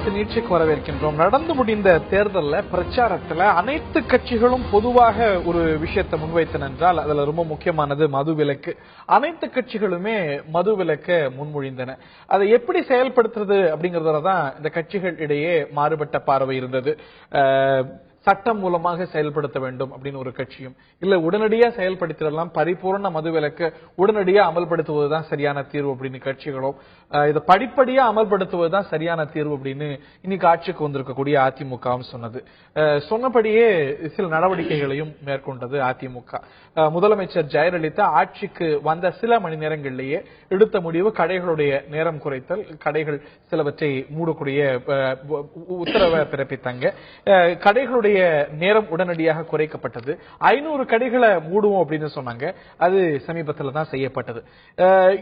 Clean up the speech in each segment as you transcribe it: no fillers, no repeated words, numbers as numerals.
அடுத்த நிகழ்ச்சிக்கு வரவேற்கின்றோம். நடந்து முடிந்த தேர்தலில் பிரச்சாரத்துல அனைத்து கட்சிகளும் பொதுவாக ஒரு விஷயத்தை முன்வைத்தன என்றால் அதுல ரொம்ப முக்கியமானது மதுவிலக்கு. அனைத்து கட்சிகளுமே மதுவிலக்க முன்மொழிந்தன. அதை எப்படி செயல்படுத்துறது அப்படிங்கறதுல தான் இந்த கட்சிகள் இடையே மாறுபட்ட பார்வை இருந்தது. சட்டம் மூலமாக செயல்படுத்த வேண்டும் அப்படின்னு ஒரு கட்சியும், இல்ல உடனடியா செயல்படுத்திடலாம், பரிபூர்ண மதுவிலக்கு உடனடியா அமல்படுத்துவதுதான் சரியான தீர்வு அப்படின்னு கட்சிகளும், இதை படிப்படியா அமல்படுத்துவதுதான் சரியான தீர்வு அப்படின்னு இன்னைக்கு ஆட்சிக்கு வந்திருக்கக்கூடிய அதிமுகவும் சொன்னது. சொன்னபடியே சில நடவடிக்கைகளையும் மேற்கொண்டது அதிமுக. முதலமைச்சர் ஜெயலலிதா ஆட்சிக்கு வந்த சில மணி நேரங்களிலேயே எடுத்த முடிவு கடைகளுடைய நேரம் குறைத்தல், கடைகள் சிலவற்றை மூடக்கூடிய உத்தரவை பிறப்பித்தாங்க. கடைகளுடைய நேரம் உடனடியாக குறைக்கப்பட்டது. 500 கடைகளை மூடுவோம் அப்படின்னு சொன்னாங்க. அது சமீபத்தில் தான் செய்யப்பட்டது.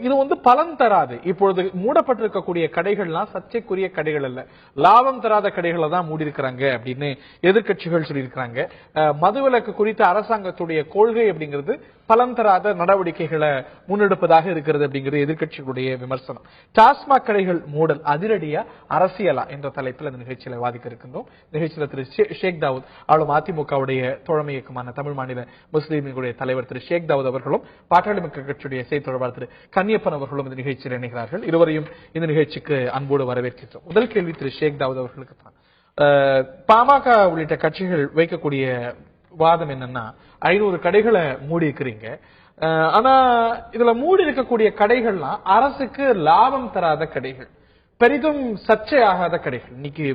இது பலன் தராது. இப்பொழுது மூடப்பட்டிருக்கக்கூடிய கடைகள்லாம் சர்ச்சைக்குரிய கடைகள் அல்ல, லாபம் தராத கடைகளை தான் மூடி இருக்கிறாங்க அப்படின்னு எதிர்கட்சிகள் சொல்லியிருக்கிறாங்க. மதுவிலக்கு குறித்த அரசாங்கத்துடைய கொள்கை அப்படிங்கிறது பலன் தராத நடவடிக்கைகளை முன்னெடுப்பதாக இருக்கிறது அப்படிங்கிறது எதிர்கட்சிகளுடைய விமர்சனம். டாஸ்மாக் கடைகள் மூடல் அதிரடியா அரசியலா என்ற தலைப்பில் அந்த நிகழ்ச்சியில வாதிக்க இருக்கின்றோம். நிகழ்ச்சியில திரு ஷேக் தாவூத் ஆளும் அதிமுகவுடைய தோழமை இயக்கமான தமிழ் மாநில முஸ்லீம் லீகுடைய தலைவர் திரு ஷேக் தாவூத் அவர்களும், பாட்டாளி மக்கள் கட்சியுடைய செய்தி தொடர்பாளர் திரு கன்னியப்பன் அவர்களும் இந்த நிகழ்ச்சியில் இணைகிறார்கள். இருவரையும் இந்த நிகழ்ச்சிக்கு அன்போடு வரவேற்கின்றோம். முதல் கேள்வி திரு ஷேக் தாவூத் அவர்களுக்கு தான். பாமக உள்ளிட்ட கட்சிகள் வைக்கக்கூடிய வாதம் என்னன்னா, 500 கடைகளை மூடி இருக்கிறீங்க, ஆனா இதுல மூடி இருக்கக்கூடிய கடைகள்லாம் அரசுக்கு லாபம் தராத கடைகள், பெரிதும் சர்ச்சையாகாத கடைகள். இன்னைக்கு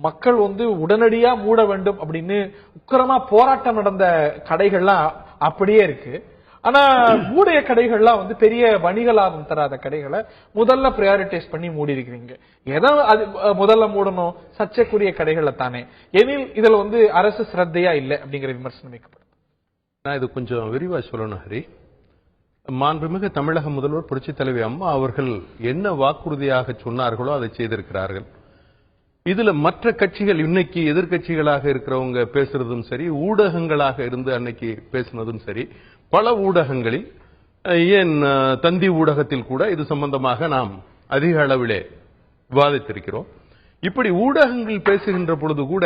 மக்கள் உடனடியா மூட வேண்டும் அப்படின்னு உக்கிரமா போராட்டம் நடந்த கடைகள்லாம் அப்படியே இருக்கு. ஆனா மூடிய கடைகள்லாம் பெரிய வணிக லாபம் தராத கடைகளை முதல்ல பிரையாரிட்டைஸ் பண்ணி மூடி இருக்கிறீங்க. எதை முதல்ல மூடணும்? சர்ச்சைக்குரிய கடைகளை தானே. எனில் இதுல அரசு சிரத்தையா இல்லை அப்படிங்கிற விமர்சனம் வைக்கப்படும். நான் இது கொஞ்சம் விரிவா சொல்லணும் ஹரி. மாண்புமிகு தமிழக முதல்வர் புரட்சித் தலைவி அம்மா அவர்கள் என்ன வாக்குறுதியாக சொன்னார்களோ அதை செய்திருக்கிறார்கள். இதுல மற்ற கட்சிகள் இன்னைக்கு எதிர்கட்சிகளாக இருக்கிறவங்க பேசுறதும் சரி, ஊடகங்களாக இருந்து அன்னைக்கு பேசினதும் சரி, பல ஊடகங்களில், ஏன் தந்தி ஊடகத்தில் கூட இது சம்பந்தமாக நாம் அதிக அளவிலே விவாதித்திருக்கிறோம். இப்படி ஊடகங்கள் பேசுகின்ற பொழுது கூட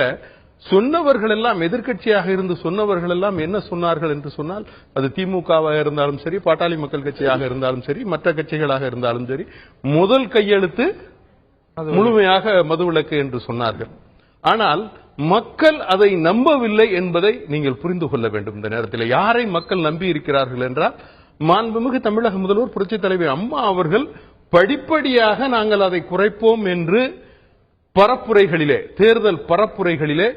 சொன்னவர்கள் எல்லாம், எதிர்கட்சியாக இருந்து சொன்னவர்கள் எல்லாம் என்ன சொன்னார்கள் என்று சொன்னால், அது திமுகவாக இருந்தாலும் சரி, பாட்டாளி மக்கள் கட்சியாக இருந்தாலும் சரி, மற்ற கட்சிகளாக இருந்தாலும் சரி, முதல் கையெழுத்து முழுமையாக மதுவிலக்கு என்று சொன்னார்கள். ஆனால் மக்கள் அதை நம்பவில்லை என்பதை நீங்கள் புரிந்து கொள்ள வேண்டும். இந்த நேரத்தில் யாரை மக்கள் நம்பி இருக்கிறார்கள் என்றால், மாண்புமிகு தமிழக முதல்வர் புரட்சித் தலைவி அம்மா அவர்கள் படிப்படியாக நாங்கள் அதை குறைப்போம் என்று பரப்புரைகளிலே, தேர்தல் பரப்புரைகளிலே,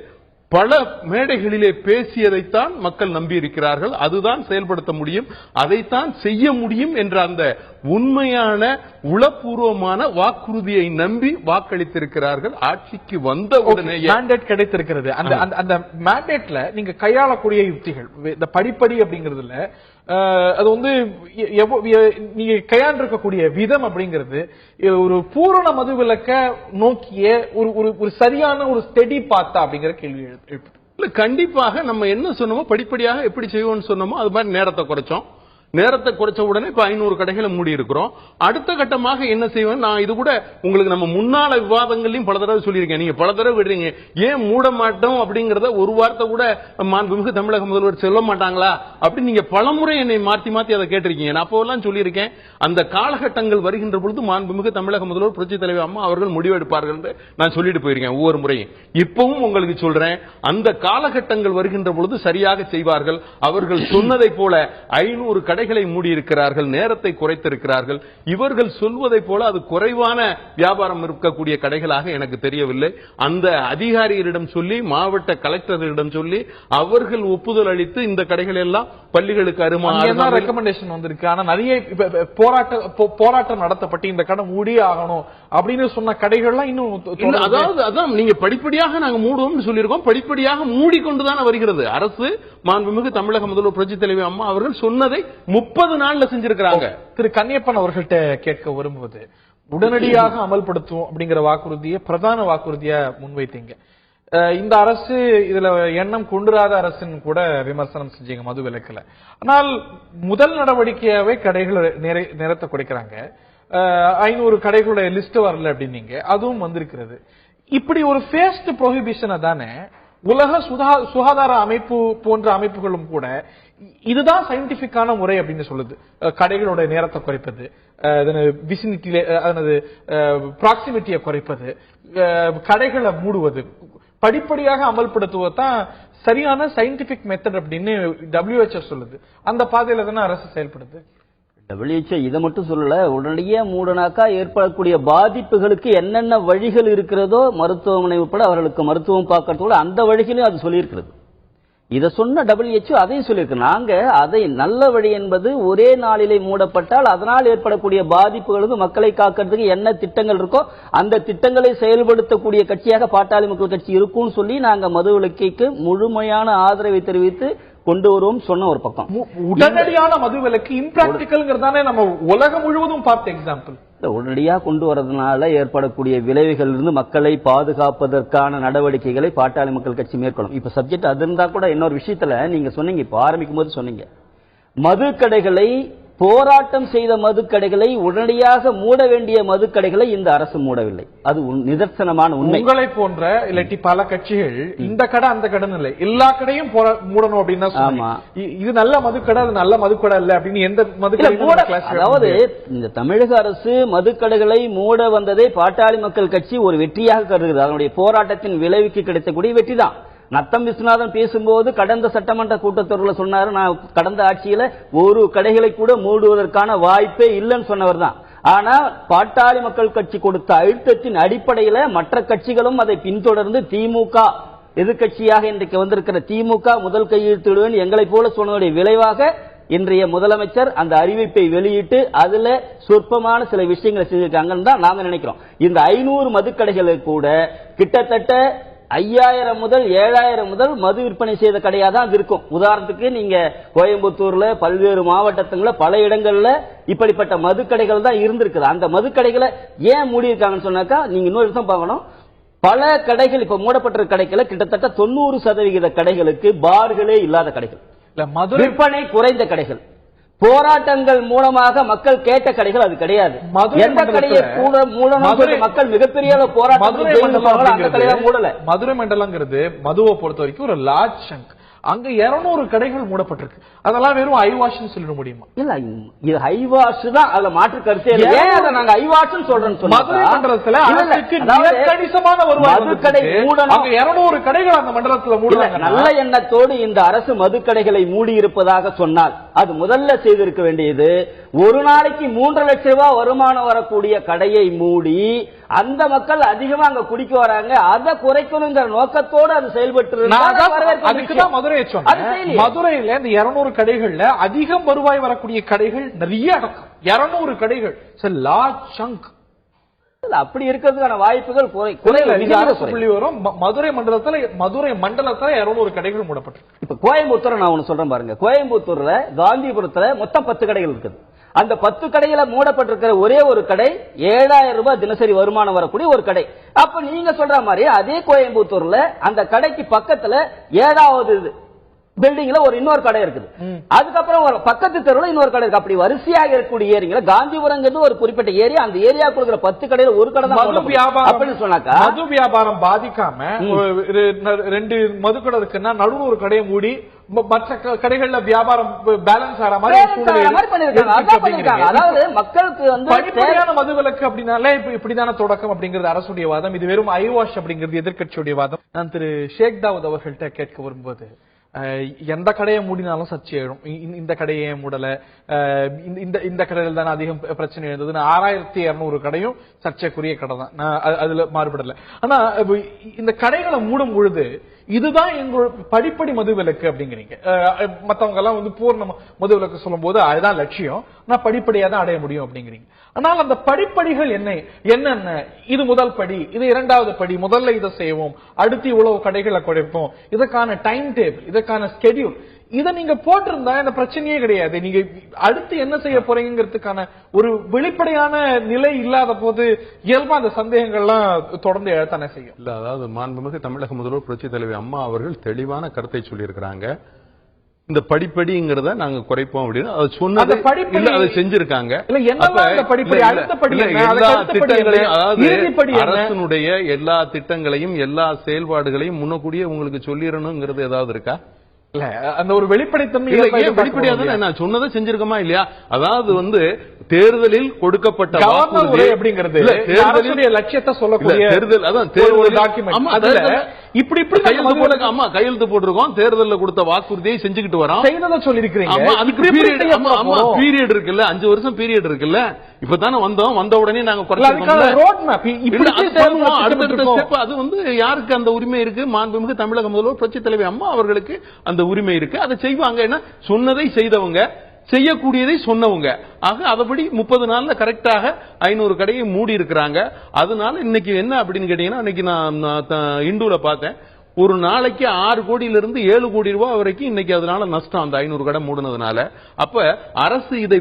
பல மேடைகளிலே பேசியதைத்தான் மக்கள் நம்பியிருக்கிறார்கள். அதுதான் செயல்படுத்த முடியும், அதைத்தான் செய்ய முடியும் என்ற அந்த உண்மையான உளப்பூர்வமான வாக்குறுதியை நம்பி வாக்களித்திருக்கிறார்கள். ஆட்சிக்கு வந்த உடனே மேண்டேட் கிடைத்திருக்கிறது. அந்த மேண்டேட்ல நீங்க கையாளக்கூடிய யுக்திகள், இந்த படிப்படி அப்படிங்கிறதுல அது நீங்க கையாண்டிருக்கக்கூடிய விதம் அப்படிங்கிறது ஒரு பூரண மதுவிலக்க நோக்கிய ஒரு சரியான ஒரு ஸ்டெடி பாத்தா அப்படிங்கிற கேள்வி எழுப்பு. கண்டிப்பாக நம்ம என்ன சொன்னோமோ படிப்படியாக எப்படி செய்வோம்னு சொன்னோமோ அது மாதிரி நேரத்தை குறைச்சோம். நேரத்தை குறைச்ச உடனே இப்ப 500 கடைகளை மூடி இருக்கிறோம். அடுத்த கட்டமாக என்ன செய்வோம்? நான் இது கூட உங்களுக்கு நம்ம முன்னால விவாதங்களையும் பல தடவை சொல்லியிருக்கேன். நீங்க பல தடவை விடுறீங்க. ஏன் மூட மாட்டோம் அப்படிங்கறத ஒரு வார்த்தை கூட மாண்புமிகு தமிழக முதல்வர் சொல்ல மாட்டாங்களா அப்படின்னு நீங்க பலமுறை என்னை மாத்தி மாத்தி அதை கேட்டிருக்கீங்க. நான் அப்போல்லாம் சொல்லியிருக்கேன், அந்த காலகட்டங்கள் வருகின்ற பொழுது மாண்புமிகு தமிழக முதல்வர் புரட்சித் தலைவி அம்மா அவர்கள் முடிவெடுப்பார்கள் என்று நான் சொல்லிட்டு போயிருக்கேன் ஒவ்வொரு முறையும். இப்பவும் உங்களுக்கு சொல்றேன், அந்த காலகட்டங்கள் வருகின்ற பொழுது சரியாக செய்வார்கள். அவர்கள் சொன்னதை போல 500 கடைகளை மூடியிருக்கிறார்கள், நேரத்தை குறைத்திருக்கிறார்கள். இவர்கள் சொல்வதை போல அது குறைவான வியாபாரம் இருக்கக்கூடிய கடைகளாக எனக்கு தெரியவில்லை. அந்த அதிகாரிகளிடம் சொல்லி, மாவட்ட கலெக்டர்களிடம் சொல்லி, அவர்கள் ஒப்புதல் அளித்து இந்த கடைகள் எல்லாம் பள்ளிகளுக்கு அருமான ரெக்கமெண்டேஷன் வந்திருக்கு. ஆனா நிறைய போராட்டம் நடத்தப்பட்டு இந்த கடை மூடியே ஆகணும் அப்படின்னு சொன்ன கடைகள்லாம் இன்னும், அதாவது அதான் நீங்க படிப்படியாக நாங்க மூடுவோம் சொல்லியிருக்கோம். படிப்படியாக மூடிக்கொண்டுதான் வருகிறது அரசு. மாண்புமிகு தமிழக முதல்வர் புரட்சித் தலைவி அம்மா அவர்கள் சொன்னதை 30 நாள்ல செஞ்சிருக்கிறாங்க. திரு கன்னியப்பன் அவர்கள்ட்ட கேட்க வரும்போது, உடனடியாக அமல்படுத்துவோம் அப்படிங்கிற வாக்குறுதியை பிரதான வாக்குறுதியா முன்வைத்தீங்க. இந்த அரசு இதுல எண்ணம் கொண்டுராத அரசுன்னு கூட விமர்சனம் செஞ்சீங்க மதுவிலக்குல. ஆனால் முதல் நடவடிக்கையாவே கடைகளை நேரத்தை குறைக்கிறாங்க. 500 கடைகளுடைய லிஸ்ட் வரல அப்படின்னீங்க, அதுவும் வந்திருக்கிறது. இப்படி ஒரு ஃபேஸ்ட் ப்ரோஹிபிஷனை தானே உலக சுகாதார அமைப்பு போன்ற அமைப்புகளும் கூட இதுதான் சயின்டிபிக்கான முறை அப்படின்னு சொல்லுது. கடைகளோட நேரத்தை குறைப்பது, விசினிட்டியில ப்ராக்சிமிட்டியை குறைப்பது, கடைகளை மூடுவது, படிப்படியாக அமல்படுத்துவதுதான் சரியான சயின்டிபிக் மெத்தட் அப்படின்னு WHO சொல்லுது. அந்த பாதையில தானே அரசு செயல்படுது. WHO இதை மட்டும் சொல்லல, உடனடியே மூடனாக்கா ஏற்படக்கூடிய பாதிப்புகளுக்கு என்னென்ன வழிகள் இருக்கிறதோ மருத்துவமனை உட்பட அவர்களுக்கு மருத்துவம் பார்க்கறதோட அந்த வழிகளையும் அது சொல்லியிருக்கிறது. இதை சொன்ன WHO அதையும் சொல்லியிருக்கு. நாங்க அதை நல்ல வழி என்பது ஒரே நாளிலே மூடப்பட்டால் அதனால் ஏற்படக்கூடிய பாதிப்புகளுக்கு மக்களை காக்கிறதுக்கு என்ன திட்டங்கள் இருக்கோ அந்த திட்டங்களை செயல்படுத்தக்கூடிய கட்சியாக பாட்டாளி மக்கள் கட்சி இருக்கும்னு சொல்லி நாங்க மதுவிலக்கைக்கு முழுமையான ஆதரவை தெரிவித்து கொண்டு வருவோம் சொன்ன ஒரு பக்கம். உடனடியான மதுவிலக்கு இம்பிராக்டிகல்ங்கிறதானே நம்ம உலகம் முழுவதும் பார்த்த எக்ஸாம்பிள். உடனடியாக கொண்டு வரதுனால ஏற்படக்கூடிய விளைவுகள் இருந்து மக்களை பாதுகாப்பதற்கான நடவடிக்கைகளை பாட்டாளி மக்கள் கட்சி மேற்கொள்ளும். இப்ப சப்ஜெக்ட் அது இருந்தா கூட இன்னொரு விஷயத்துல நீங்க சொன்னீங்க, இப்ப ஆரம்பிக்கும் போது சொன்னீங்க, மதுக்கடைகளை போராட்டம் செய்த மதுக்கடைகளை உடனடியாக மூட வேண்டிய மதுக்கடைகளை இந்த அரசு மூடவில்லை. அது நிதர்சனமான உண்மை. உங்களை போன்ற இல்லாட்டி பல கட்சிகள் இந்த கடை அந்த கடை இல்லை, எல்லா கடையும் மூடணும் அப்படின்னா இது நல்ல மதுக்கடை அது நல்ல மதுக்கடை இல்ல அப்படின்னு எந்த மதுக்கடை? அதாவது இந்த தமிழக அரசு மதுக்கடைகளை மூட வந்ததை பாட்டாளி மக்கள் கட்சி ஒரு வெற்றியாக கருதுகிறது. அதனுடைய போராட்டத்தின் விளைவுக்கு கிடைத்தக்கூடிய வெற்றி தான். நத்தம் விஸ்வநாதன் பேசும்போது கடந்த சட்டமன்ற கூட்டத்தொடரில் சொன்னாரு, நான் கடந்த ஆட்சியில ஒரு கடைகளை கூட மூடுவதற்கான வாய்ப்பே இல்லைன்னு சொன்னவர் தான். ஆனா பாட்டாளி மக்கள் கட்சி கொடுத்த அழுத்தத்தின் அடிப்படையில மற்ற கட்சிகளும் அதை பின்தொடர்ந்து திமுக எதிர்கட்சியாக இன்றைக்கு வந்திருக்கிற திமுக முதல் கையெழுத்திடுவேன் எங்களை போல சொன்னதுடைய விளைவாக இன்றைய முதலமைச்சர் அந்த அறிவிப்பை வெளியிட்டு அதுல சொற்பமான சில விஷயங்களை செஞ்சிருக்காங்கன்னு தான் நாங்க நினைக்கிறோம். இந்த 500 மதுக்கடைகளை கூட கிட்டத்தட்ட 5000 முதல் 7000 முதல் மது விற்பனை செய்த கடையா தான் இருக்கும். உதாரணத்துக்கு நீங்க கோயம்புத்தூர்ல பல்வேறு மாவட்டத்துல பல இடங்கள்ல இப்படிப்பட்ட மதுக்கடைகள் தான் இருந்திருக்குது. அந்த மதுக்கடைகளை ஏன் மூடி இருக்காங்கன்னு சொன்னாக்கா நீங்க இன்னொரு விஷயம் பார்க்கணும். பல கடைகள் இப்ப மூடப்பட்ட கடைகளை கிட்டத்தட்ட 90% கடைகளுக்கு பார்களே இல்லாத கடைகள், விற்பனை குறைந்த கடைகள், போராட்டங்கள் மூலமாக மக்கள் கேட்ட கடைகள் அது கிடையாது. எந்த கடையை மக்கள் மிகப்பெரிய போராட்டம் மூடல. மதுரை மண்டலங்கிறது மதுவை பொறுத்த வரைக்கும் ஒரு லார்ஜ் சங்க். அங்க 200 கடைகள் மூடப்பட்டிருக்கு. அதெல்லாம் வெறும் ஐவாஷ் சொல்லிட முடியுமா? இல்ல, இது ஐவாஷ் தான், அதுல மாற்று கருத்தே இல்லை. ஏன் அதை நாங்க ஐவாஷ் சொல்றோம்? மதுரை மண்டலத்துல கணிசமான வருவாய் மதுக்கடை மூடணும். அங்க 200 கடைகள் அந்த மண்டலத்துல மூடலாம். நல்ல எண்ணத்தோடு இந்த அரசு மதுக்கடைகளை மூடி இருப்பதாக சொன்னால் அது முதல்ல செய்திருக்க வேண்டியது ஒரு நாளைக்கு 3 லட்சம் ரூபாய் வருமானம் வரக்கூடிய கடையை மூடி அந்த மக்கள் அதிகமா அங்க குடிக்க வராங்க, அதை குறைக்கணுங்கிற நோக்கத்தோடு அது செயல்பட்டு மதுரையில இந்த 200 கடைகள்ல அதிகம் வருவாய் வரக்கூடிய கடைகள் நிறைய அடக்கம். 200 கடைகள் அப்படி இருக்கிறதுக்கான வாய்ப்புகள் வரும். மதுரை மண்டலத்துல 200 கடைகள் மூடப்பட்டு. இப்ப கோயம்புத்தூர் நான் ஒண்ணு சொல்றேன் பாருங்க. கோயம்புத்தூர்ல காந்திபுரத்துல மொத்தம் 10 கடைகள் இருக்குது. அந்த 10 கடையில மூடப்பட்டிருக்கிற ஒரே ஒரு கடை 7000 ரூபாய் தினசரி வருமானம் வரக்கூடிய ஒரு கடை. அப்ப நீங்க சொல்ற மாதிரி அதே கோயம்புத்தூர்ல அந்த கடைக்கு பக்கத்துல 7வது பில்டிங்ல இன்னொரு கடை இருக்குது. அதுக்கப்புறம் ஒரு பக்கத்து தெருவில் இன்னொரு கடை இருக்கு. அப்படி வரிசையாக இருக்கக்கூடிய ஏரியா காந்திபுரம் ஒரு குறிப்பிட்ட ஏரியா, அந்த ஏரியா கொடுக்கிற 10 கடையில ஒரு கடை தான் அப்படின்னு சொன்னாக்கா மது வியாபாரம் பாதிக்காம 2 மதுக்கடை இருக்குன்னா நடுவு ஒரு கடையை மூடி மற்ற கடைகள்ல வியாபாரம் பேலன்ஸ் ஆற மாதிரி அதாவது மக்களுக்கு படிப்படியான மதுவிலக்கு அப்படின்னாலே இப்படிதான தொடக்கம் அப்படிங்கிறது அரசுடைய வாதம். இது வெறும் ஐவாஷ் அப்படிங்கிறது எதிர்கட்சியுடைய வாதம். நான் திரு ஷேக் தாவூத் அவர்கள்ட்ட கேட்க வரும்போது எந்த கடையை மூடினாலும் சர்ச்சை எழும். இந்த கடையை மூடல, இந்த கடையில் தானே அதிகம் பிரச்சனை எழுந்தது. 6200 கடையும் சர்ச்சைக்குரிய கடை தான், அதுல மாறுபடல. ஆனா இந்த கடைகளை மூடும் பொழுது இதுதான் எங்களோட படிப்படி மதுவிலக்கு அப்படிங்கிறீங்க. மத்தவங்க எல்லாம் பூர்ண மதுவிலக்கு சொல்லும் போது அதுதான் லட்சியம், நான் படிப்படியா தான் அடைய முடியும் அப்படிங்கிறீங்க. ஆனால் அந்த படிப்படிகள் என்னென்ன? இது முதல் படி, இது 2வது படி, முதல்ல இதை செய்வோம், அடுத்து இவ்வளவு கடைகளை குறைப்போம், இதற்கான டைம் டேபிள், இதற்கான ஸ்கெடியூல், இதை நீங்க போட்டிருந்தா இந்த பிரச்சனையே கிடையாது. நீங்க அடுத்து என்ன செய்ய போறீங்கிறதுக்கான ஒரு வெளிப்படையான நிலை இல்லாத போது இயல்பா அந்த சந்தேகங்கள்லாம் தொடர்ந்து எழத்தானே செய்யும். இல்ல, அதாவது மாண்புமிகு தமிழக முதல்வர் புரட்சி தலைவி அம்மா அவர்கள் தெளிவான கருத்தை சொல்லியிருக்கிறாங்க. இந்த படிப்படிங்கிறத நாங்க குறைப்போம் அப்படின்னு அதை சொன்னது இல்ல, அதை செஞ்சிருக்காங்க. எல்லா திட்டங்களையும், அதாவது அரசனுடைய எல்லா திட்டங்களையும் எல்லா செயல்பாடுகளையும் முன்னக்கூடிய உங்களுக்கு சொல்லிடணுங்கிறது ஏதாவது இருக்கா? இல்ல, அந்த ஒரு வெளிப்படைத்தன்மை வெளிப்படையாக நான் சொன்னதை செஞ்சிருக்கமா இல்லையா? அதாவது தேர்தலில் கொடுக்கப்பட்ட வாக்குறுதி அப்படிங்கிறது தேர்தலுடைய லட்சியத்தை சொல்லக்கூடிய தேர்தல், அதான் தேர்தல் டாக்குமெண்ட் இப்படி இப்படி கையெழுத்து போட்டிருக்கோம். தேர்தலில் கொடுத்த வாக்குறுதியை செஞ்சுக்கிட்டு வரோம். செய்ததை சொல்லிருக்கீங்க. அதுக்கு பீரியட் இருக்குல்ல, 5 வருஷம் பீரியட் இருக்குல்ல. இப்பதானே வந்த உடனே நாங்க அது யாருக்கு அந்த உரிமை இருக்கு? மாண்புமிகு தமிழக முதல்வர் புரட்சி தலைவி அம்மா அவர்களுக்கு அந்த உரிமை இருக்கு. அதை செய்வாங்க. என்ன சொன்னதை செய்தவங்க, செய்யக்கூடியதை சொன்னவங்க. ஆக அதபடி 30 நாள்ல கரெக்டாக 500 கடையை மூடி இருக்கிறாங்க. அதனால இன்னைக்கு என்ன அப்படின்னு கேட்டீங்கன்னா, இன்னைக்கு நான் இந்துல பார்த்தேன், ஒரு நாளைக்கு 6 கோடியிலிருந்து 7 கோடி ரூபாய் வரைக்கும் இன்னைக்கு அதனால நஷ்டம், அந்த 500 கடை மூடுனதுனால. அப்ப அரசு இதை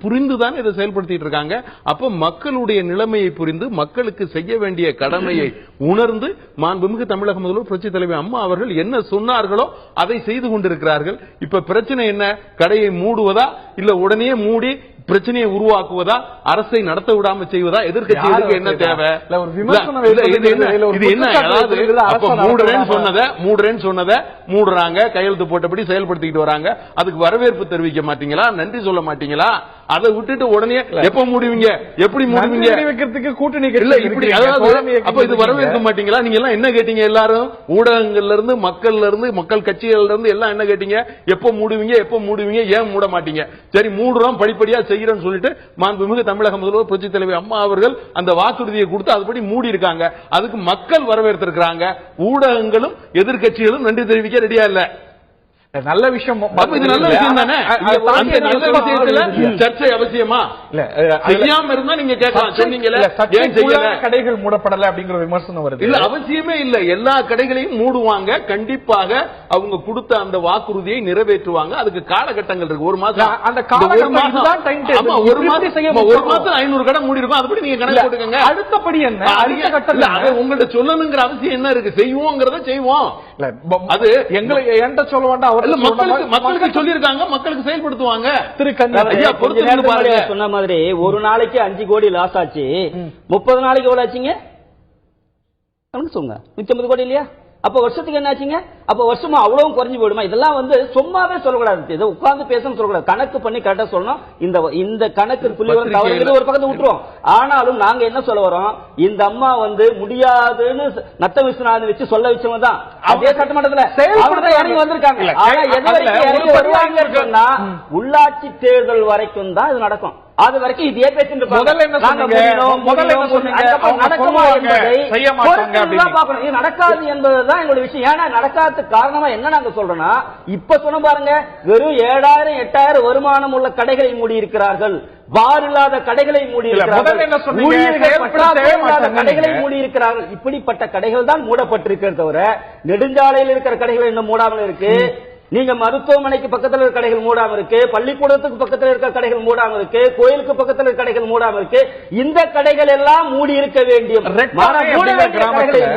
புரிந்துதான் இதை செயல்படுத்திட்டு இருக்காங்க. அப்ப மக்களுடைய நிலைமையை புரிந்து மக்களுக்கு செய்ய வேண்டிய கடமையை உணர்ந்து மாண்புமிகு தமிழக முதல்வர் புரட்சி தலைவி அம்மா அவர்கள் என்ன சொன்னார்களோ அதை செய்து கொண்டிருக்கிறார்கள். இப்ப பிரச்சனை என்ன? கடையை மூடுவதா, இல்ல உடனே மூடி பிரச்சனையை உருவாக்குவதா, அரசை நடத்த விடாம செய்வதா? எதிர்க்கட்சிகளுக்கு என்ன தேவை? இது என்ன? மூடுறேன்னு சொன்னதை மூடுறாங்க, கையெழுத்து போட்டபடி செயல்படுத்திட்டு வராங்க. அதுக்கு வரவேற்பு தெரிவிக்க மாட்டீங்களா? நன்றி சொல்ல மாட்டீங்களா? அதை விட்டுட்டு உடனே எப்ப மூடுவீங்க, எப்படி மூடுவீங்க வைக்கிறதுக்கு கூட்டணி இல்ல இப்படி. அப்ப இது வரவேற்க மாட்டீங்களா? நீங்க எல்லாம் என்ன கேட்டீங்க? எல்லாரும் ஊடகங்கள்ல இருந்து, மக்கள்ல இருந்து, மக்கள் கட்சிகள்ல இருந்து எல்லாம் என்ன கேட்டீங்க? எப்ப மூடுவீங்க, எப்ப மூடுவீங்க, ஏன் மூட மாட்டீங்க? சரி மூடுறோம், படிப்படியா செய்யறோம்னு சொல்லிட்டு மாண்புமிகு தமிழக முதல்வர் புரட்சி தலைவி அம்மா அவர்கள் அந்த வாக்குறுதியை கொடுத்து அதுபடி மூடி இருக்காங்க. அதுக்கு மக்கள் வரவேற்றிருக்கிறாங்க. ஊடகங்களும் எதிர்க்கட்சிகளும் நன்றி தெரிவிக்க ரெடியா இல்ல. நல்ல விஷயம். இது நல்ல விஷயம் தானே? அந்த நல்ல விஷயத்துல சர்ச்சை அவசியமா? இல்ல செய்யாம இருந்தா நீங்க கேட்கலாம். சொன்னீங்கல்ல கடைகள் மூடப்படல அப்படிங்கிற விமர்சனம் வருது. இல்ல அவசியமே இல்ல. எல்லா கடைகளையும் மூடுவாங்க. கண்டிப்பாக அவங்க கொடுத்த அந்த வாக்குறுதியை நிறைவேற்றுவாங்க. அதுக்கு காலகட்டங்கள் இருக்கு. ஒரு மாசம், அந்த ஒரு மாசம் 500 கடை மூடி இருக்கும். அதுபடி நீங்க கணக்கு போட்டுக்கங்க. அடுத்தபடி என்ன? அடுத்த கட்டத்துல உங்கள்ட்ட சொல்லணுங்கிற அவசியம் என்ன இருக்கு? செய்வோங்கிறத செய்வோம். அது எங்களை என்கிட்ட சொல்ல வேண்டாம். மக்களுக்கு சொல்லிருக்காங்க, மக்களுக்கு செயல்படுத்துவாங்க. சொன்ன மாதிரி ஒரு நாளைக்கு 5 கோடி லாஸ் ஆச்சு. 30 நாளைக்கு எவ்வளவு ஆச்சுங்க? சொல்லுங்க. 150 கோடி இல்லையா? அப்ப வருஷத்துக்கு என்ன ஆச்சுங்க? அப்ப வருஷமா அவ்வளவு குறைஞ்சு போயிடுமா? இதெல்லாம் சும்மாவே சொல்லக்கூடாது. இதை உட்கார்ந்து பேசணும் சொல்லக்கூடாது. கணக்கு பண்ணி கரெக்டா சொல்லணும். இந்த கணக்கு புள்ளிவரம் தவறு ஒரு பக்கத்தை விட்டுருவோம். ஆனாலும் நாங்க என்ன சொல்ல வரோம்? இந்த அம்மா முடியாதுன்னு நத்த விஸ்வநாதன் வச்சு சொல்ல வச்சவங்க தான் அதே சட்டமன்றத்துல இறங்கி வந்திருக்காங்க. ஆனா எது வரைக்கும் இறங்கி வருவாங்கன்னு சொன்னா உள்ளாட்சி தேர்தல் வரைக்கும் தான் இது நடக்கும். அது வரைக்கும் இதே பேசிட்டு நடக்காது என்பதுதான் எங்களுடைய விஷயம். ஏன்னா நடக்காததுக்கு காரணமா என்ன நாங்க சொல்றோம்னா, இப்ப சொன்ன பாருங்க, வெறும் 7000 8000 வருமானம் உள்ள கடைகளை மூடி இருக்கிறார்கள். பார் இல்லாத கடைகளை மூடி இருக்கிறார்கள். கடைகளை மூடி இருக்கிறார்கள். இப்படிப்பட்ட கடைகள் தான் மூடப்பட்டிருக்கிறது தவிர நெடுஞ்சாலையில் இருக்கிற கடைகள் இன்னும் மூடாமல் இருக்கு. நீங்க மருத்துவமனைக்கு பக்கத்துல இருக்க கடைகள் மூடாம இருக்கு, பள்ளிக்கூடத்துக்கு பக்கத்துல இருக்க கடைகள் மூடாம இருக்கு, கோயிலுக்கு பக்கத்துல இருக்க கடைகள் மூடாம இருக்கு. இந்த கடைகள் எல்லாம் மூடி இருக்க வேண்டிய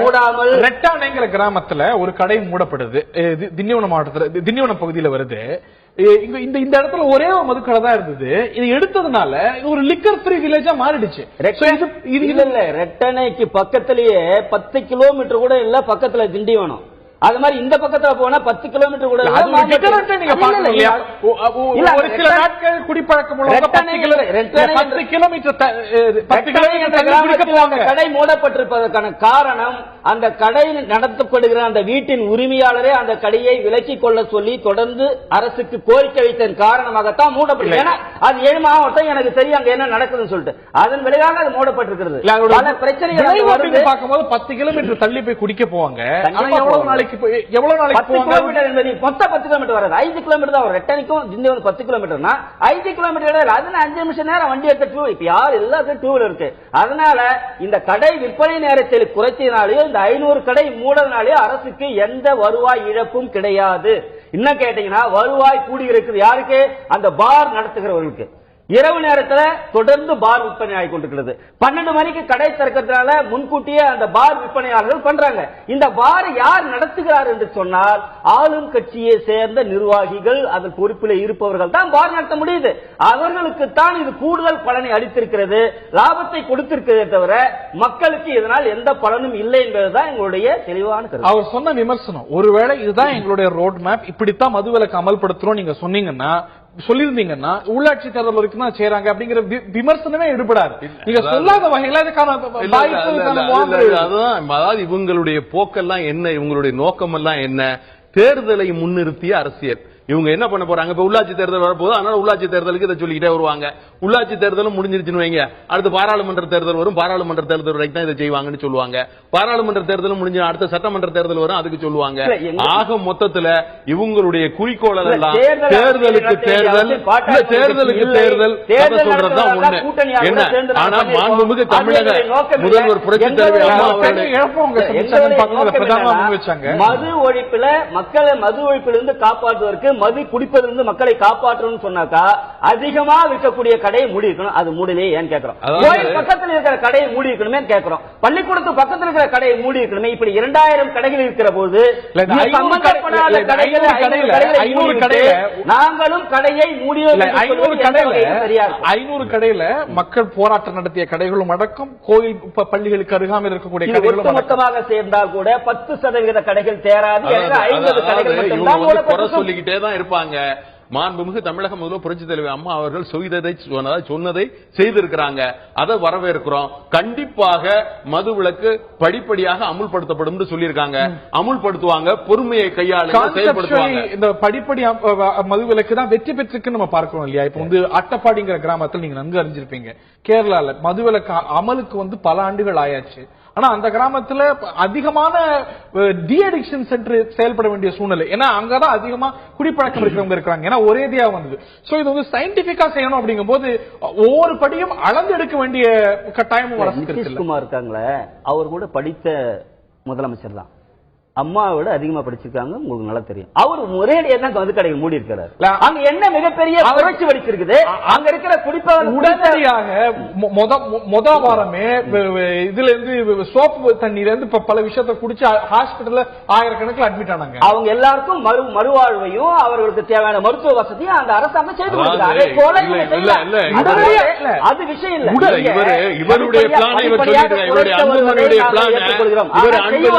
மூடாமல் ரெட்டானைங்கிற கிராமத்துல ஒரு கடை மூடப்படுது. திண்டிவனம் மாவட்டத்துல, திண்டிவனம் பகுதியில வருது. இந்த இடத்துல ஒரே ஒரு மதுக்கடை தான் இருந்தது. இது எடுத்ததுனால ஒரு லிக்கர் ஃப்ரீ வில்லேஜா மாறிடுச்சு. இது இல்ல, ரெட்டனைக்கு பக்கத்திலேயே 10 கிலோமீட்டர் கூட இல்ல பக்கத்துல திண்டிவனம். அது மாதிரி இந்த பக்கத்துல போனா 10 கிலோமீட்டர் கூட நீங்க பாக்கணும் இல்லையா? ஒரு சில நாட்கள் குடிப்பழக்கம் உள்ளவங்க 10 கிலோமீட்டர் கடை மூடப்பட்டிருப்பதற்கான காரணம், அந்த கடை நடத்தப்படுகிற அந்த வீட்டின் உரிமையாளரே அந்த கடையை விலக்கிக் கொள்ள சொல்லி தொடர்ந்து அரசுக்கு கோரிக்கை வைத்ததன் காரணமாகத்தான் மூடப்பட்டது. ஏன்னா அது 7 மாவட்டம் எனக்கு தெரியும் அங்க என்ன நடக்குதுன்னு சொல்லிட்டு அதன் விளைவாக அது மூடப்பட்டிருக்கிறது. பல பிரச்சனைகள் பார்க்கும்போது 10 கிலோமீட்டர் தள்ளி போய் குடிக்க போவாங்க. எவ்வளவு நாளைக்கு மொத்தம் 10 கிலோமீட்டர் வராது, 5 கிலோமீட்டர் தான் வரும். ரெட்டனைக்கும் திண்டிவனம் 10 கிலோமீட்டர்னா 5 கிலோமீட்டர். அதுல 5 நிமிஷம் நேரம் வண்டி எடுத்து இப்ப யார் எல்லாத்துக்கும் டூ வீலர் இருக்கு. அதனால இந்த கடை விற்பனை நேரத்தில் குறைச்சதுனாலேயோ இந்த 500 கடை மூடனாலேயோ அரசுக்கு எந்த வருவாய் இழப்பும் கிடையாது. என்ன கேட்டீங்கன்னா வருவாய் கூடி இருக்குது யாருக்கு? அந்த பார் நடத்துகிறவர்களுக்கு. இரவு நேரத்துல தொடர்ந்து பார் விற்பனை ஆகி கொண்டிருக்கிறது. 12 மணிக்கு கடை திறக்கிறதுனால முன்கூட்டியே அந்த பார் விற்பனையாளர்கள் பண்றாங்க. இந்த பார் யார் நடத்துகிறார் என்று சொன்னால் ஆளும் கட்சியை சேர்ந்த நிர்வாகிகள், அதன் பொறுப்பில் இருப்பவர்கள் தான் பார் நடத்த முடியுது. அவர்களுக்கு தான் இது கூடுதல் பலனை அளித்திருக்கிறது, லாபத்தை கொடுத்திருக்கிறதே தவிர மக்களுக்கு இதனால் எந்த பலனும் இல்லை என்பதுதான் எங்களுடைய தெளிவான கருத்து. அவர் சொன்ன விமர்சனம், ஒருவேளை இதுதான் எங்களுடைய ரோட் மேப், இப்படித்தான் மதுவிலக்கு அமல்படுத்துறோம் நீங்க சொன்னீங்கன்னா, சொல்லிருந்தீங்கன்னா உள்ளாட்சி தேர்தல் வரைக்கும் தான் செய்றாங்க அப்படிங்கிற விமர்சனமே எடுபடாது. நீங்க சொல்லாத வகையில அதாவது இவங்களுடைய போக்கெல்லாம் என்ன, இவங்களுடைய நோக்கம் எல்லாம் என்ன, தேர்தலை முன்னிறுத்திய அரசியல். இவங்க என்ன பண்ண போறாங்க, இப்ப உள்ளாட்சி தேர்தல் வரப்போகுது, அதனால உள்ளாட்சி தேர்தலுக்கு இதை சொல்லிக்கிட்டே வருவாங்க. உள்ளாட்சி தேர்தலும் முடிஞ்சிருச்சுன்னு வைங்க, அடுத்து பாராளுமன்ற தேர்தல் வரும், பாராளுமன்ற தேர்தல் வரைக்கும் தான் இதை செய்வாங்கன்னு சொல்லுவாங்க. பாராளுமன்ற தேர்தலும் முடிஞ்சு அடுத்த சட்டமன்ற தேர்தல் வரும், அதுக்கு சொல்லுவாங்க. ஆக மொத்தத்துல இவங்களுடைய குறிக்கோள் எல்லாம் தேர்தலுக்கு தேர்தல், தேர்தலுக்கு தேர்தல் சொல்றதுதான் ஒண்ணு. என்ன ஆனா மாண்புமிகு தமிழக முதல்வர் புரட்சித் தலைவர் அம்மா அவர்கள் மது ஒழிப்புல மக்களை மது ஒழிப்பிலிருந்து காப்பாற்றுவதற்கு, மது குடிப்பதிலிருந்து மக்களை காப்பாற்றணும்னு சொன்னாக்கா அதிகமா விற்கக்கூடிய கடையை மூடி இருக்கணும். அது மூடலையே ஏன் கேட்கிறோம். கோயில் பக்கத்தில் இருக்கிற கடையை மூடி இருக்கணுமே கேட்கிறோம். பள்ளிக்கூடத்து பக்கத்தில் இருக்கிற கடையை மூடி இருக்கணுமே. இப்படி 2000 கடைகள் இருக்கிற போது நாங்களும் கடையை மூடிய 500 கடையில மக்கள் போராட்டம் நடத்திய கடைகளும் அடக்கம், கோயில் பள்ளிகளுக்கு அருகாமல் இருக்கக்கூடிய கடைகளும் மொத்தமாக சேர்ந்தால் கூட 10% கடைகள் தேராது. 50 கடைகள் மட்டும்தான் சொல்லிக்கிட்டே தான் இருப்பாங்க. மாண்புமிகு தமிழக முதல்வர் புரட்சித் தலைவர் அம்மா அவர்கள் சொன்னதை செய்திருக்கிறாங்க. அதை வரவேற்கிறோம். கண்டிப்பாக மதுவிலக்கு படிப்படியாக அமுல்படுத்தப்படும் சொல்லியிருக்காங்க. அமுல்படுத்துவாங்க, பொறுமையை கையாள செயல்படுத்துவாங்க. இந்த படிப்படி மதுவிலக்கு தான் வெற்றி பெற்றிருக்கு நம்ம பார்க்கிறோம் இல்லையா? இப்ப வந்து அட்டப்பாடிங்கிற கிராமத்தில் நீங்க நன்கு அறிஞ்சிருப்பீங்க, கேரளால மதுவிலக்கு அமலுக்கு பல ஆண்டுகள் ஆயாச்சு. ஆனா அந்த கிராமத்துல அதிகமான டி அடிக்ஷன் சென்டர் செயல்பட வேண்டிய சூழ்நிலை. ஏன்னா அங்கதான் அதிகமா குடிப்பழக்கம் இருக்கிறவங்க இருக்கிறாங்க. ஏன்னா ஒரே தியா வந்தது. சோ இது வந்து சயின்டிபிக்கா செய்யணும் அப்படிங்கும் போது ஒவ்வொரு படியும் அளந்து எடுக்க வேண்டிய கட்டாயமும் நிதிஷ்குமார் இருக்காங்களே, அவர் கூட படித்த முதலமைச்சர் தான். அம்மாவோட அதிகமா படிச்சிருக்காங்க, உங்களுக்கு நல்லா தெரியும். அவர் ஒரேடியா தான் மதுக்கடைகள் மூடி இருக்கிறார். அங்க என்ன மிகப்பெரிய புரட்சி வெடிச்சிருக்குது, அங்க இருக்கிற குடிப்பவர் உடனடியாக முத வாரமே இதுல இருந்து சோப்பு தண்ணீர்ல இருந்து பல விஷயத்தை குடிச்சு ஹாஸ்பிட்டல்ல ஆயிரக்கணக்கில் அட்மிட் ஆனாங்க. அவங்க எல்லாருக்கும் மறுவாழ்வையும் அவர்களுக்கு தேவையான மருத்துவ வசதியும் அந்த அரசாங்கம் செய்து கொடுக்குறாங்க. அது விஷயம் இல்ல. இவருடைய பிளான் இவர் சொல்லிட்டு இவருடைய அன்புமணியுடைய பிளான் இவர் அன்பு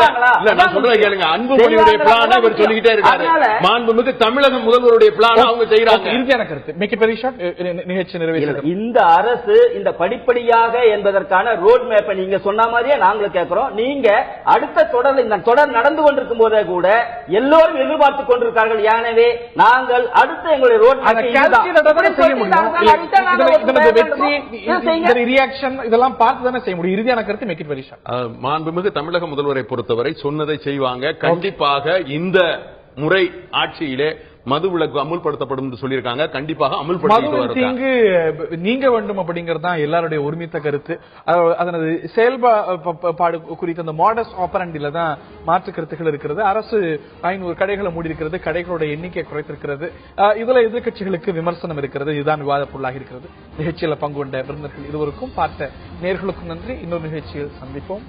அன்புமணியுடைய பிளான் இவர் சொல்லிக்கிட்டே இருக்காரு. மாண்புமிகு தமிழக முதல்வருடைய பிளான் அவங்க செய்யறாங்க. இறுதியான கருத்து மிகப்பெரிய நிகழ்ச்சி நிறைவேற்ற இந்த அரசு இந்த படிப்படியாக என்பதற்கான ரோட் மேப்பை நீங்க சொன்ன மாதிரியே நாங்களும் கேட்கிறோம். நீங்க அடுத்த தொடர் இந்த தொடர் நடந்து கொண்டிருக்கும் போதே கூட எல்லோரும் எதிர்பார்த்துக் கொண்டிருக்கார்கள். எனவே நாங்கள் அடுத்த எங்களுடைய ரோட் ரியாக்ஷன் இதெல்லாம் பார்த்து தானே செய்ய முடியும். இறுதியான கருத்து மேக் இட் வெரி ஷார்ட். மாண்புமிகு தமிழக முதல்வரை பொறுத்தவரை சொன்னதை செய்வாங்க. கண்டிப்பாக இந்த முறை ஆட்சியிலே மதுவிலக்கு அமுல்படுத்தப்படும் என்று சொல்லியிருக்காங்க. கண்டிப்பாக அமுல்படுத்த நீங்க வேண்டும் அப்படிங்கிறது தான் எல்லாருடைய ஒருமித்த கருத்து. அதனது செயல்பாடு குறித்த அந்த மாடஸ் ஆப்பரண்டில தான் மாற்று கருத்துக்கள் இருக்கிறது. அரசு 500 கடைகளை மூடி இருக்கிறது, கடைகளோட எண்ணிக்கை குறைத்திருக்கிறது. இதுல எதிர்கட்சிகளுக்கு விமர்சனம் இருக்கிறது. இதுதான் விவாத பொருளாக இருக்கிறது. நிகழ்ச்சியில பங்கு கொண்ட விருந்தினர்கள் இருவருக்கும், பார்த்த நேயர்களுக்கும் நன்றி. இன்னொரு நிகழ்ச்சியில் சந்திப்போம்.